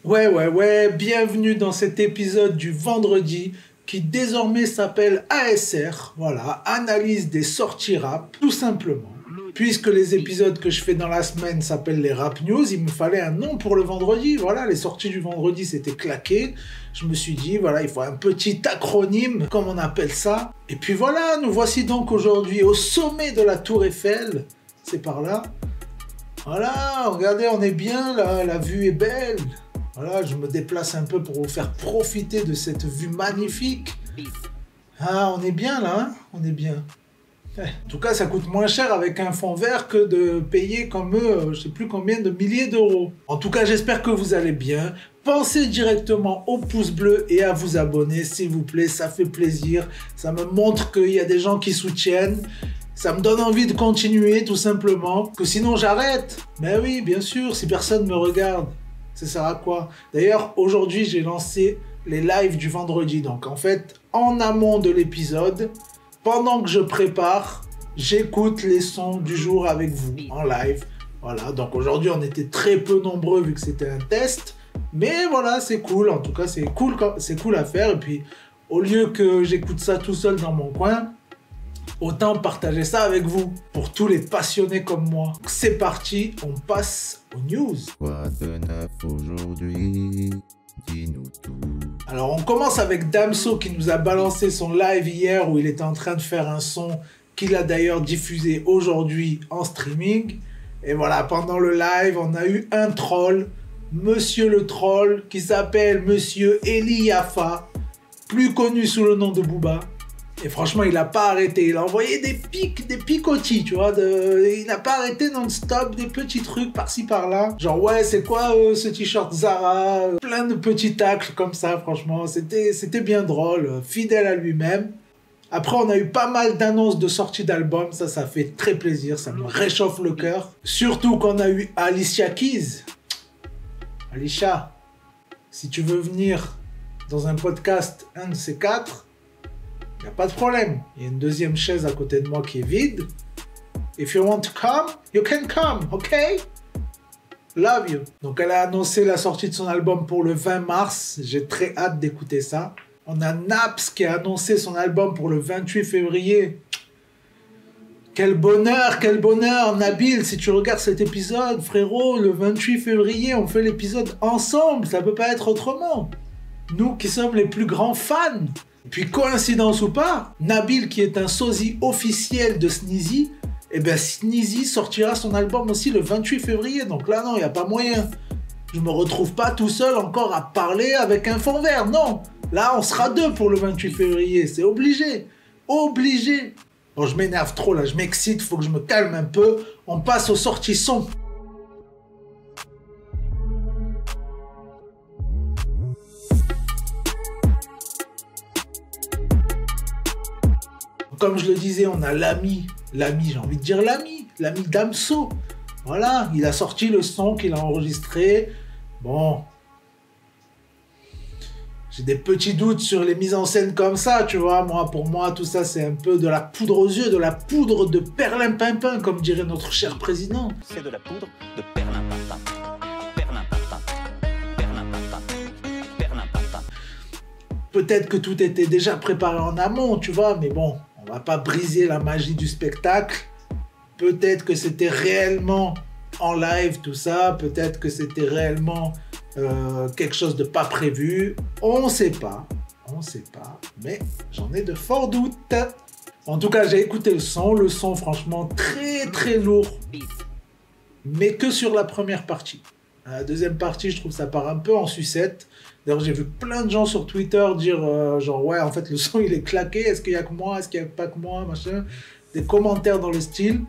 Ouais, bienvenue dans cet épisode du vendredi qui désormais s'appelle ASR, voilà, analyse des sorties rap, tout simplement. Puisque les épisodes que je fais dans la semaine s'appellent les Rap News, il me fallait un nom pour le vendredi, voilà, les sorties du vendredi c'était claqué. Je me suis dit, voilà, il faut un petit acronyme, comme on appelle ça. Et puis voilà, nous voici donc aujourd'hui au sommet de la Tour Eiffel, c'est par là. Voilà, regardez, on est bien là, la vue est belle. Voilà, je me déplace un peu pour vous faire profiter de cette vue magnifique. Ah, on est bien là, hein, on est bien. En tout cas, ça coûte moins cher avec un fond vert que de payer comme eux, je sais plus combien de milliers d'euros. En tout cas, j'espère que vous allez bien. Pensez directement au pouce bleu et à vous abonner, s'il vous plaît, ça fait plaisir. Ça me montre qu'il y a des gens qui soutiennent. Ça me donne envie de continuer, tout simplement. Que sinon, j'arrête. Mais oui, bien sûr, si personne me regarde. Ça sert à quoi? D'ailleurs, aujourd'hui, j'ai lancé les lives du vendredi. Donc, en fait, en amont de l'épisode, pendant que je prépare, j'écoute les sons du jour avec vous, en live. Voilà, donc aujourd'hui, on était très peu nombreux vu que c'était un test. Mais voilà, c'est cool. En tout cas, c'est cool à faire. Et puis, au lieu que j'écoute ça tout seul dans mon coin, autant partager ça avec vous, pour tous les passionnés comme moi. C'est parti, on passe aux news. Quoi de neuf aujourd'hui? Dis-nous tout. Alors on commence avec Damso qui nous a balancé son live hier où il était en train de faire un son qu'il a d'ailleurs diffusé aujourd'hui en streaming. Et voilà, pendant le live, on a eu un troll, Monsieur le Troll, qui s'appelle Monsieur Eli Yafa, plus connu sous le nom de Booba. Et franchement, il n'a pas arrêté. Il a envoyé des picotis, tu vois. Il n'a pas arrêté non-stop, des petits trucs par-ci par-là. Genre, ouais, c'est quoi ce t-shirt Zara? Plein de petits tacles comme ça, franchement. C'était bien drôle, fidèle à lui-même. Après, on a eu pas mal d'annonces de sortie d'albums. Ça fait très plaisir. Ça me réchauffe le cœur. Surtout qu'on a eu Alicia Keys. Alicia, si tu veux venir dans un podcast, un de ces quatre, il n'y a pas de problème. Il y a une deuxième chaise à côté de moi qui est vide. If you want to come, you can come, ok? Love you. Donc elle a annoncé la sortie de son album pour le 20 mars. J'ai très hâte d'écouter ça. On a Naps qui a annoncé son album pour le 28 février. Quel bonheur, Nabil, si tu regardes cet épisode, frérot, le 28 février, on fait l'épisode ensemble. Ça peut pas être autrement. Nous qui sommes les plus grands fans. Et puis, coïncidence ou pas, Nabil, qui est un sosie officiel de Sneezy, eh bien Sneezy sortira son album aussi le 28 février. Donc là, non, il n'y a pas moyen. Je me retrouve pas tout seul encore à parler avec un fond vert, non. Là, on sera deux pour le 28 février, c'est obligé. Obligé. Bon, je m'énerve trop là, je m'excite, faut que je me calme un peu. On passe aux sorties son. Comme je le disais, on a l'ami, j'ai envie de dire l'ami Damso. Voilà, il a sorti le son qu'il a enregistré. Bon, j'ai des petits doutes sur les mises en scène comme ça, tu vois. Pour moi, tout ça, c'est un peu de la poudre aux yeux, de la poudre de perlimpinpin, comme dirait notre cher président. C'est de la poudre de perlimpinpin. Perlimpinpin. Perlimpinpin. Perlimpinpin. Peut-être que tout était déjà préparé en amont, tu vois, mais bon. On va pas briser la magie du spectacle. Peut-être que c'était réellement en live tout ça. Peut-être que c'était réellement quelque chose de pas prévu. On sait pas. Mais j'en ai de forts doutes. En tout cas, j'ai écouté le son. Le son, franchement, très lourd. Mais que sur la première partie. La deuxième partie, je trouve ça part un peu en sucette. D'ailleurs, j'ai vu plein de gens sur Twitter dire genre ouais, en fait, le son il est claqué. Est-ce qu'il y a que moi? Est-ce qu'il y a pas que moi? Machin. Des commentaires dans le style.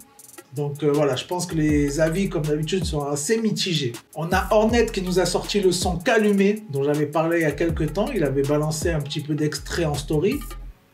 Donc voilà, je pense que les avis, comme d'habitude, sont assez mitigés. On a Hornet qui nous a sorti le son Calumé, dont j'avais parlé il y a quelques temps. Il avait balancé un petit peu d'extrait en story.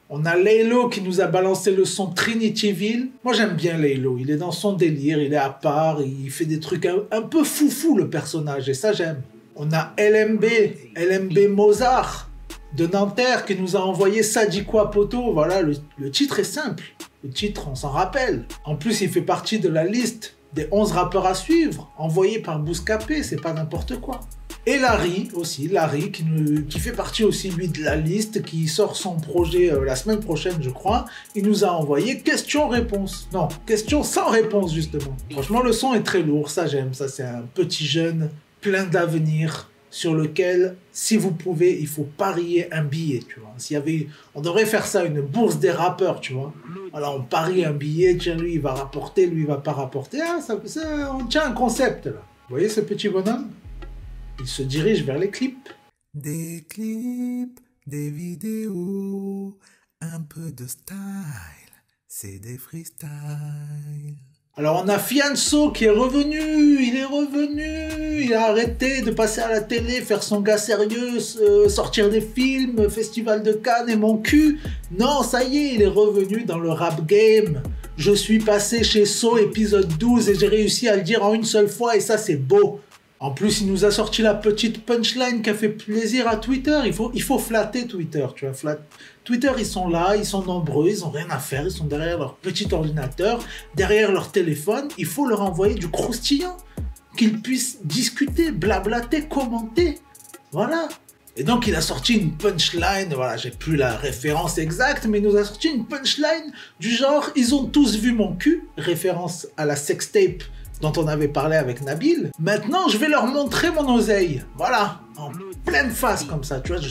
On a Laylo qui nous a balancé le son Trinityville. Moi, j'aime bien Laylo. Il est dans son délire, il est à part, il fait des trucs un peu foufou, le personnage, et ça, j'aime. On a LMB Mozart de Nanterre qui nous a envoyé Ça dit quoi poto. Voilà, le titre est simple. Le titre, on s'en rappelle. En plus, il fait partie de la liste des 11 rappeurs à suivre, envoyés par Bouscapé, c'est pas n'importe quoi. Et Larry aussi, Larry qui fait partie aussi lui de la liste, qui sort son projet la semaine prochaine je crois. Il nous a envoyé question-réponse. Non, question sans réponse justement. Franchement le son est très lourd, ça j'aime, ça c'est un petit jeune plein d'avenir sur lequel si vous pouvez il faut parier un billet, tu vois. S'il y avait, on devrait faire ça, une bourse des rappeurs, tu vois. Alors on parie un billet, tiens lui il va rapporter, lui il va pas rapporter, ah, on tient un concept là. Vous voyez ce petit bonhomme? Il se dirige vers les clips. Des clips, des vidéos, un peu de style, c'est des freestyles. Alors on a Fianso qui est revenu, il a arrêté de passer à la télé, faire son gars sérieux, sortir des films, Festival de Cannes et mon cul. Non, ça y est, il est revenu dans le rap game. Je suis passé chez So épisode 12 et j'ai réussi à le dire en une seule fois et ça c'est beau. En plus, il nous a sorti la petite punchline qui a fait plaisir à Twitter. Il faut flatter Twitter, tu vois. Twitter, ils sont là, ils sont nombreux, ils ont rien à faire, ils sont derrière leur petit ordinateur, derrière leur téléphone. Il faut leur envoyer du croustillant, qu'ils puissent discuter, blablater, commenter. Voilà. Et donc, il a sorti une punchline, voilà, j'ai plus la référence exacte, mais il nous a sorti une punchline du genre « Ils ont tous vu mon cul », référence à la sextape dont on avait parlé avec Nabil. Maintenant, je vais leur montrer mon oseille. Voilà, en pleine face comme ça, tu vois, je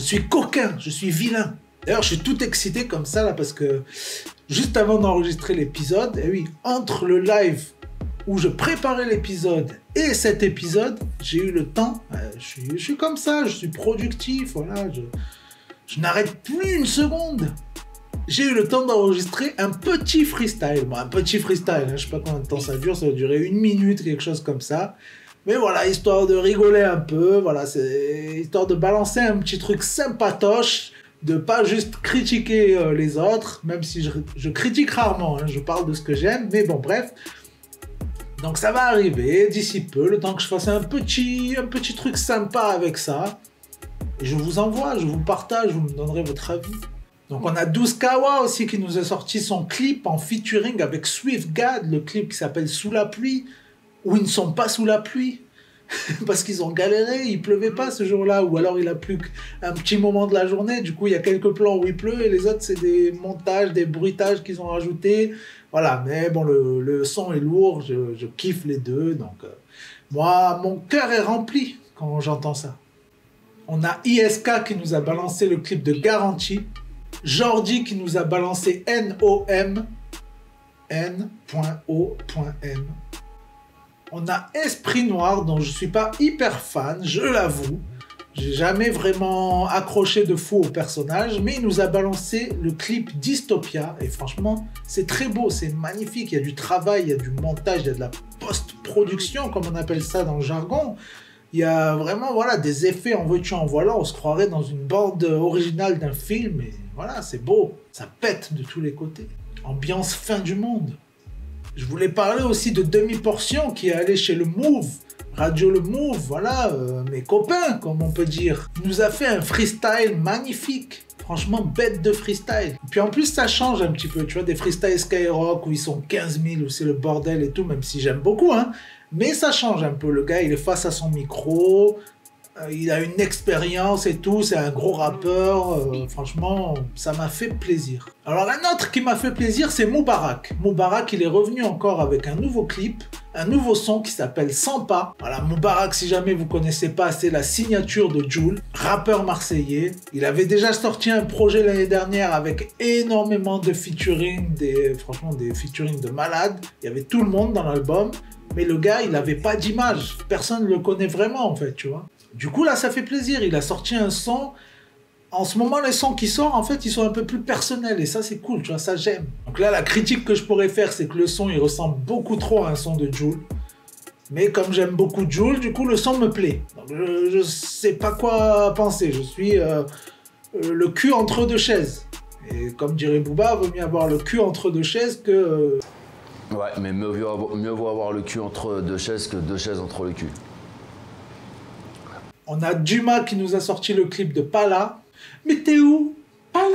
suis coquin, je suis vilain. D'ailleurs, je suis tout excité comme ça, là, parce que juste avant d'enregistrer l'épisode, et oui, entre le live où je préparais l'épisode et cet épisode, j'ai eu le temps, je suis comme ça, je suis productif, voilà, je n'arrête plus une seconde. J'ai eu le temps d'enregistrer un petit freestyle. Bon, un petit freestyle, hein, je sais pas combien de temps ça dure, ça va durer 1 minute, quelque chose comme ça. Mais voilà, histoire de rigoler un peu, voilà, c'est histoire de balancer un petit truc sympatoche, de pas juste critiquer les autres, même si je critique rarement, hein, je parle de ce que j'aime, mais bon, bref. Donc ça va arriver d'ici peu, le temps que je fasse un petit truc sympa avec ça. Et je vous envoie, je vous partage, vous me donnerez votre avis. Donc on a 12 Kawa aussi qui nous a sorti son clip en featuring avec SwiftGad, le clip qui s'appelle Sous la pluie, où ils ne sont pas sous la pluie, parce qu'ils ont galéré, il pleuvait pas ce jour-là, ou alors il a plu un petit moment de la journée, du coup il y a quelques plans où il pleut, et les autres c'est des montages, des bruitages qu'ils ont rajoutés, voilà, mais bon le son est lourd, je kiffe les deux, donc moi mon cœur est rempli quand j'entends ça. On a ISK qui nous a balancé le clip de Garantie, Jordi qui nous a balancé N.O.M. N.O.M. On a Esprit Noir dont je suis pas hyper fan, je l'avoue. J'ai jamais vraiment accroché de fou au personnage, mais il nous a balancé le clip Dystopia et franchement c'est très beau, c'est magnifique, il y a du travail, il y a du montage, il y a de la post-production comme on appelle ça dans le jargon. Il y a vraiment voilà, des effets en veux-tu en voilà, on se croirait dans une bande originale d'un film et voilà, c'est beau, ça pète de tous les côtés. Ambiance fin du monde. Je voulais parler aussi de Demi-Portion qui est allé chez le Move, Radio Le Move, voilà, mes copains comme on peut dire. Il nous a fait un freestyle magnifique, franchement bête de freestyle. Et puis en plus ça change un petit peu, tu vois, des freestyles Skyrock où ils sont 15 000, où c'est le bordel et tout, même si j'aime beaucoup, hein. Mais ça change un peu, le gars il est face à son micro, il a une expérience et tout, c'est un gros rappeur, franchement ça m'a fait plaisir. Alors un autre qui m'a fait plaisir c'est Moubarak. Moubarak il est revenu encore avec un nouveau clip, un nouveau son qui s'appelle Sans pas. Voilà, Moubarak si jamais vous connaissez pas, c'est la signature de Jul, rappeur marseillais. Il avait déjà sorti un projet l'année dernière avec énormément de featuring, franchement des featuring de malades, il y avait tout le monde dans l'album. Mais le gars, il n'avait pas d'image. Personne ne le connaît vraiment, en fait, tu vois. Du coup, là, ça fait plaisir. Il a sorti un son. En ce moment, les sons qui sortent, en fait, ils sont un peu plus personnels. Et ça, c'est cool, tu vois, ça, j'aime. Donc là, la critique que je pourrais faire, c'est que le son, il ressemble beaucoup trop à un son de Jul. Mais comme j'aime beaucoup Jul, du coup, le son me plaît. Donc, je sais pas quoi penser. Je suis le cul entre deux chaises. Et comme dirait Booba, vaut mieux avoir le cul entre deux chaises que... Ouais, mais mieux vaut avoir le cul entre deux chaises que deux chaises entre le cul. On a Dumas qui nous a sorti le clip de Pala. Mais t'es où? Pala.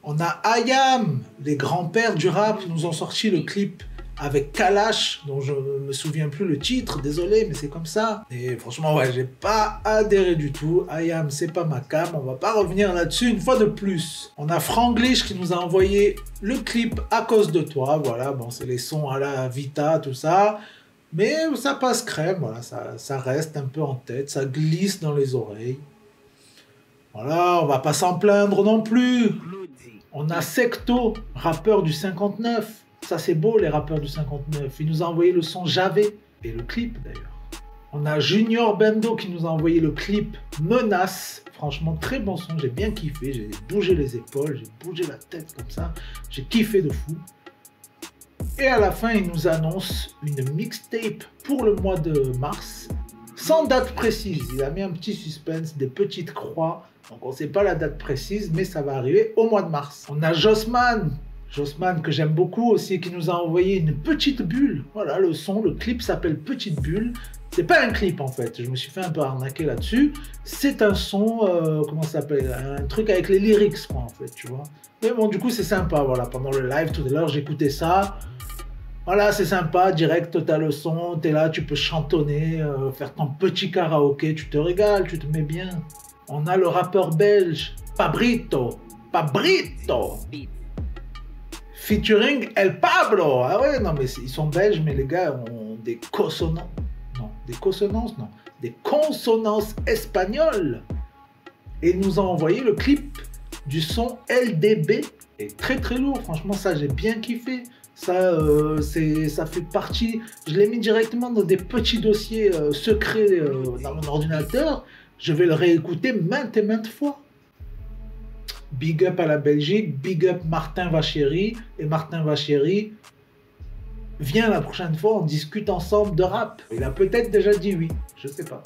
On a Ayam, les grands-pères du rap, qui nous ont sorti le clip avec Kalash, dont je me souviens plus le titre, désolé, mais c'est comme ça. Et franchement, ouais, j'ai pas adhéré du tout. IAM, c'est pas ma cam, on va pas revenir là-dessus une fois de plus. On a Franglish qui nous a envoyé le clip À cause de toi, voilà, bon, c'est les sons à la Vita, tout ça. Mais ça passe crème, voilà, ça reste un peu en tête, ça glisse dans les oreilles. Voilà, on va pas s'en plaindre non plus. On a Secto, rappeur du 59. Ça c'est beau les rappeurs du 59. Il nous a envoyé le son Javé et le clip d'ailleurs. On a Junior Bendo qui nous a envoyé le clip Menace. Franchement très bon son, j'ai bien kiffé. J'ai bougé les épaules, j'ai bougé la tête comme ça. J'ai kiffé de fou. Et à la fin il nous annonce une mixtape pour le mois de mars. Sans date précise, il a mis un petit suspense, des petites croix. Donc on ne sait pas la date précise, mais ça va arriver au mois de mars. On a Jossman que j'aime beaucoup aussi, qui nous a envoyé une petite bulle. Voilà, le son, le clip s'appelle Petite Bulle. C'est pas un clip en fait, je me suis fait un peu arnaquer là-dessus. C'est un son, comment ça s'appelle, un truc avec les lyrics quoi en fait, tu vois. Mais bon, du coup c'est sympa, voilà, pendant le live tout à l'heure j'écoutais ça. Voilà, c'est sympa, direct, t'as le son, t'es là, tu peux chantonner, faire ton petit karaoké, tu te régales, tu te mets bien. On a le rappeur belge, Pabrito, featuring El Pablo. Ah ouais, non mais ils sont belges, mais les gars ont des consonances, des consonances espagnoles. Et ils nous ont envoyé le clip du son LDB. Et très très lourd, franchement ça j'ai bien kiffé. Ça, ça fait partie, je l'ai mis directement dans des petits dossiers secrets dans mon ordinateur. Je vais le réécouter maintes et maintes fois. Big up à la Belgique, big up Martin Vachéry. Et Martin Vachéry, viens la prochaine fois, on discute ensemble de rap. Il a peut-être déjà dit oui, je sais pas.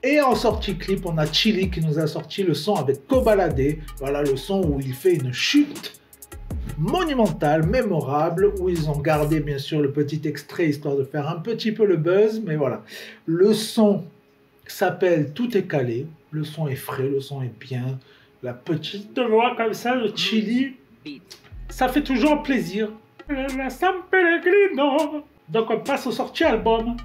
Et en sortie clip, on a Chili qui nous a sorti le son avec Kobalade. Voilà le son où il fait une chute monumentale, mémorable, où ils ont gardé bien sûr le petit extrait histoire de faire un petit peu le buzz, mais voilà. Le son s'appelle Tout est calé, le son est frais, le son est bien, la petite voix comme ça de Chili, ça fait toujours plaisir. La San Pellegrino. Donc on passe aux sorties album.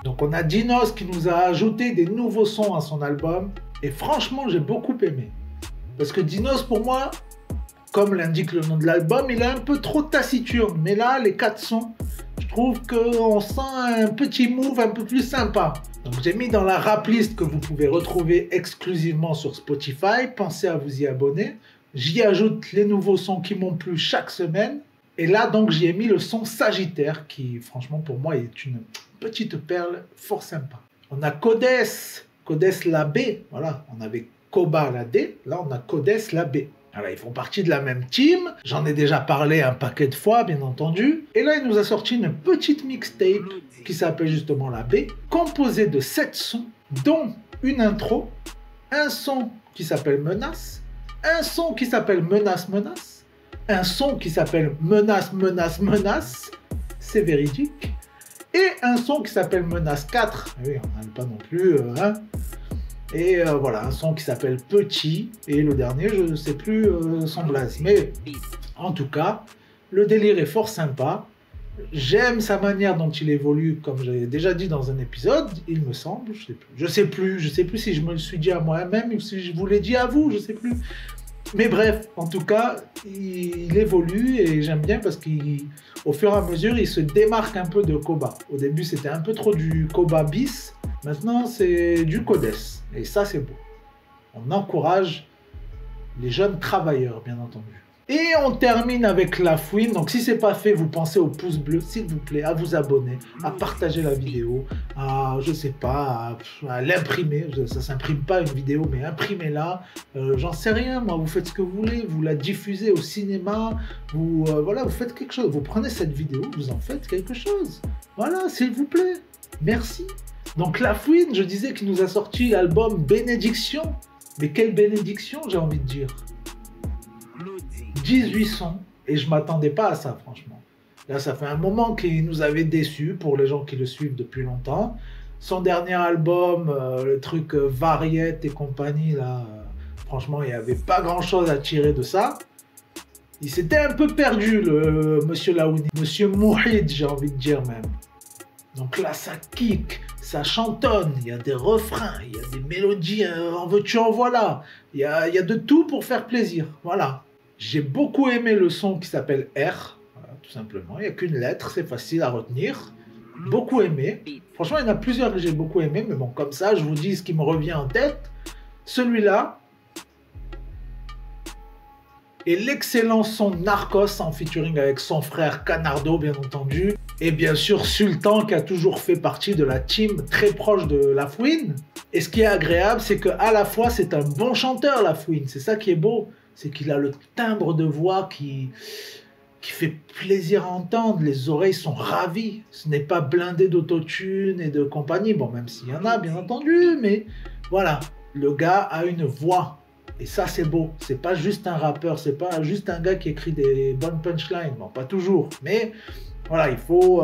Donc on a Dinos qui nous a ajouté des nouveaux sons à son album, et franchement j'ai beaucoup aimé. Parce que Dinos pour moi, comme l'indique le nom de l'album, il est un peu trop taciturne. Mais là, les 4 sons, je trouve qu'on sent un petit move un peu plus sympa. Donc j'ai mis dans la rap list que vous pouvez retrouver exclusivement sur Spotify. Pensez à vous y abonner. J'y ajoute les nouveaux sons qui m'ont plu chaque semaine. Et là, donc, j'y ai mis le son Sagittaire, qui, franchement, pour moi, est une petite perle fort sympa. On a Codes la B. Voilà, on avait Koba la D. Là, on a Codes la B. Voilà, ils font partie de la même team. J'en ai déjà parlé un paquet de fois, bien entendu. Et là, il nous a sorti une petite mixtape qui s'appelle justement la B, composée de 7 sons, dont une intro, un son qui s'appelle Menace, un son qui s'appelle Menace, Menace, un son qui s'appelle Menace, Menace, Menace, c'est véridique, et un son qui s'appelle Menace 4. Oui, on n'aime pas non plus, hein. Et voilà, un son qui s'appelle Petit, et le dernier, je ne sais plus son blaze. Mais en tout cas, le délire est fort sympa. J'aime sa manière dont il évolue, comme j'avais déjà dit dans un épisode, il me semble, je sais plus si je me le suis dit à moi-même ou si je vous l'ai dit à vous, je sais plus. Mais bref, en tout cas, il évolue et j'aime bien parce qu'au fur et à mesure, il se démarque un peu de Koba. Au début, c'était un peu trop du Koba bis, maintenant c'est du Codes. Et ça, c'est beau. On encourage les jeunes travailleurs, bien entendu. Et on termine avec La Fouine. Donc si c'est pas fait, vous pensez au pouce bleu, s'il vous plaît, à vous abonner, à partager la vidéo, à, je sais pas, à l'imprimer. Ça s'imprime pas une vidéo, mais imprimez-la. J'en sais rien, moi, vous faites ce que vous voulez. Vous la diffusez au cinéma. Vous, voilà, vous faites quelque chose. Vous prenez cette vidéo, vous en faites quelque chose. Voilà, s'il vous plaît. Merci. Donc La Fouine, je disais qu'il nous a sorti l'album Bénédiction. Mais quelle bénédiction, j'ai envie de dire. 18 sons, et je m'attendais pas à ça, franchement. Là, ça fait un moment qu'il nous avait déçus, pour les gens qui le suivent depuis longtemps. Son dernier album, le truc Variette et compagnie, là, franchement, il n'y avait pas grand-chose à tirer de ça. Il s'était un peu perdu, le Monsieur Laouni. Monsieur Mouhid, j'ai envie de dire même. Donc là, ça kick, ça chantonne, il y a des refrains, il y a des mélodies, en veux-tu, en voilà. Il y a de tout pour faire plaisir, voilà. J'ai beaucoup aimé le son qui s'appelle R, voilà, tout simplement. Il n'y a qu'une lettre, c'est facile à retenir. Beaucoup aimé. Franchement, il y en a plusieurs que j'ai beaucoup aimé, mais bon, comme ça, je vous dis ce qui me revient en tête. Celui-là, et l'excellent son Narcos en featuring avec son frère Canardo, bien entendu. Et bien sûr, Sultan, qui a toujours fait partie de la team très proche de La Fouine. Et ce qui est agréable, c'est qu'à la fois, c'est un bon chanteur, La Fouine. C'est ça qui est beau. C'est qu'il a le timbre de voix qui fait plaisir à entendre. Les oreilles sont ravies. Ce n'est pas blindé d'autotune et de compagnie. Bon, même s'il y en a, bien entendu. Mais voilà, le gars a une voix. Et ça, c'est beau. C'est pas juste un rappeur, c'est pas juste un gars qui écrit des bonnes punchlines. Bon, pas toujours. Mais voilà, il faut...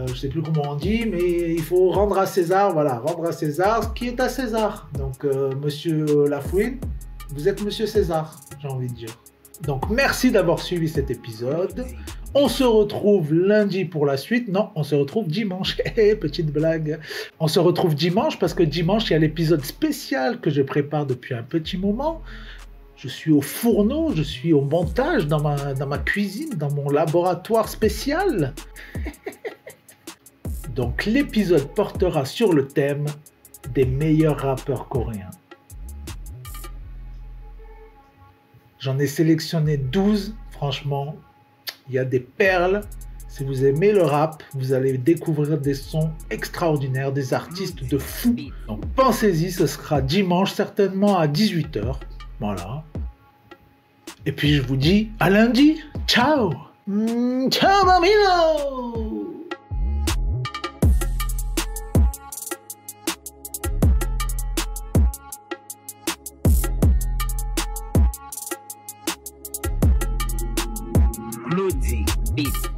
je sais plus comment on dit, mais il faut rendre à César, voilà, rendre à César ce qui est à César. Donc, monsieur La Fouine, vous êtes monsieur César, j'ai envie de dire. Donc, merci d'avoir suivi cet épisode. On se retrouve lundi pour la suite. Non, on se retrouve dimanche. Petite blague. On se retrouve dimanche parce que dimanche, il y a l'épisode spécial que je prépare depuis un petit moment. Je suis au fourneau, je suis au montage dans ma cuisine, dans mon laboratoire spécial. Donc, l'épisode portera sur le thème des meilleurs rappeurs coréens. J'en ai sélectionné 12, franchement. Il y a des perles. Si vous aimez le rap, vous allez découvrir des sons extraordinaires, des artistes de fou. Donc pensez-y, ce sera dimanche certainement à 18 h. Voilà. Et puis je vous dis à lundi. Ciao. Ciao mamino. Lodi Beat.